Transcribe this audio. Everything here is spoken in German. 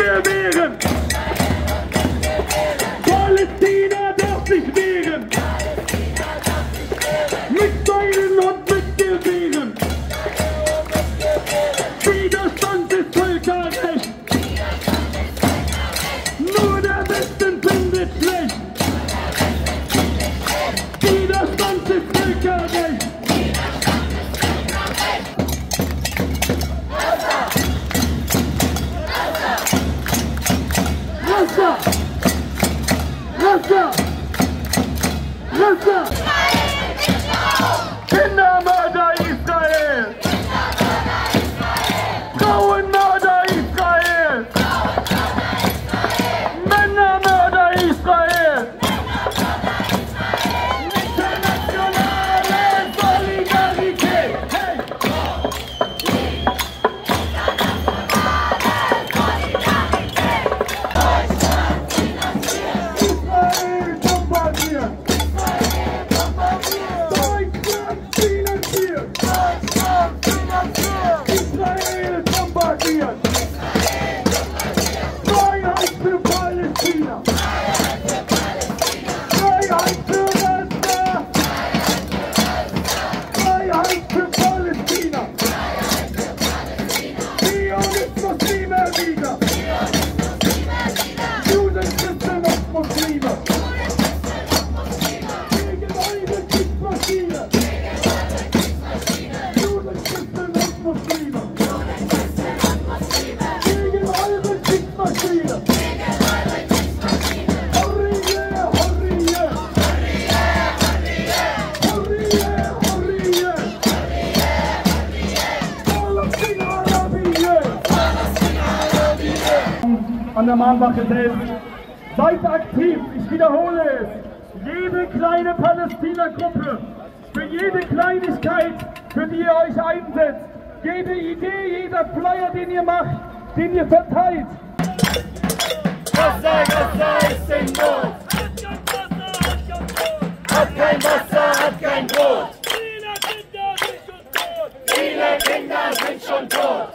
wir wehren. Palästina darf sich wehren. Mit Beinen und mit Gewehren. Widerstand ist Völkerrecht. Nur der Westen findet schlecht. Widerstand ist Völkerrecht. Rasse! Rasse! Rasse! Kindermörder Israel! Frauenmörder Israel! Männermörder Israel! Internationale Solidarität! Hey! Israel bombardiert! Deutschland finanziert! Israel bombardiert! Freiheit für Palästina! Freiheit für Gaza! Freiheit für Palästina! Zionismus immer wieder! Juden, Christen und Muslime! Gegen eure Kriegsmaschine! Juden, Christen und Muslime! Gegen eure Kriegsmaschine! Horriye, horriye! Horriye, horriye! Palästina, Arabie! An der Mahnwache selbst. Seid aktiv, ich wiederhole es. Jede kleine Palästina-Gruppe, für jede Kleinigkeit, für die ihr euch einsetzt, jede Idee, jeder Flyer, den ihr macht, den ihr verteilt. Gaza, Gaza ist in Not. Hat kein Wasser, hat kein Brot. Viele Kinder sind schon tot.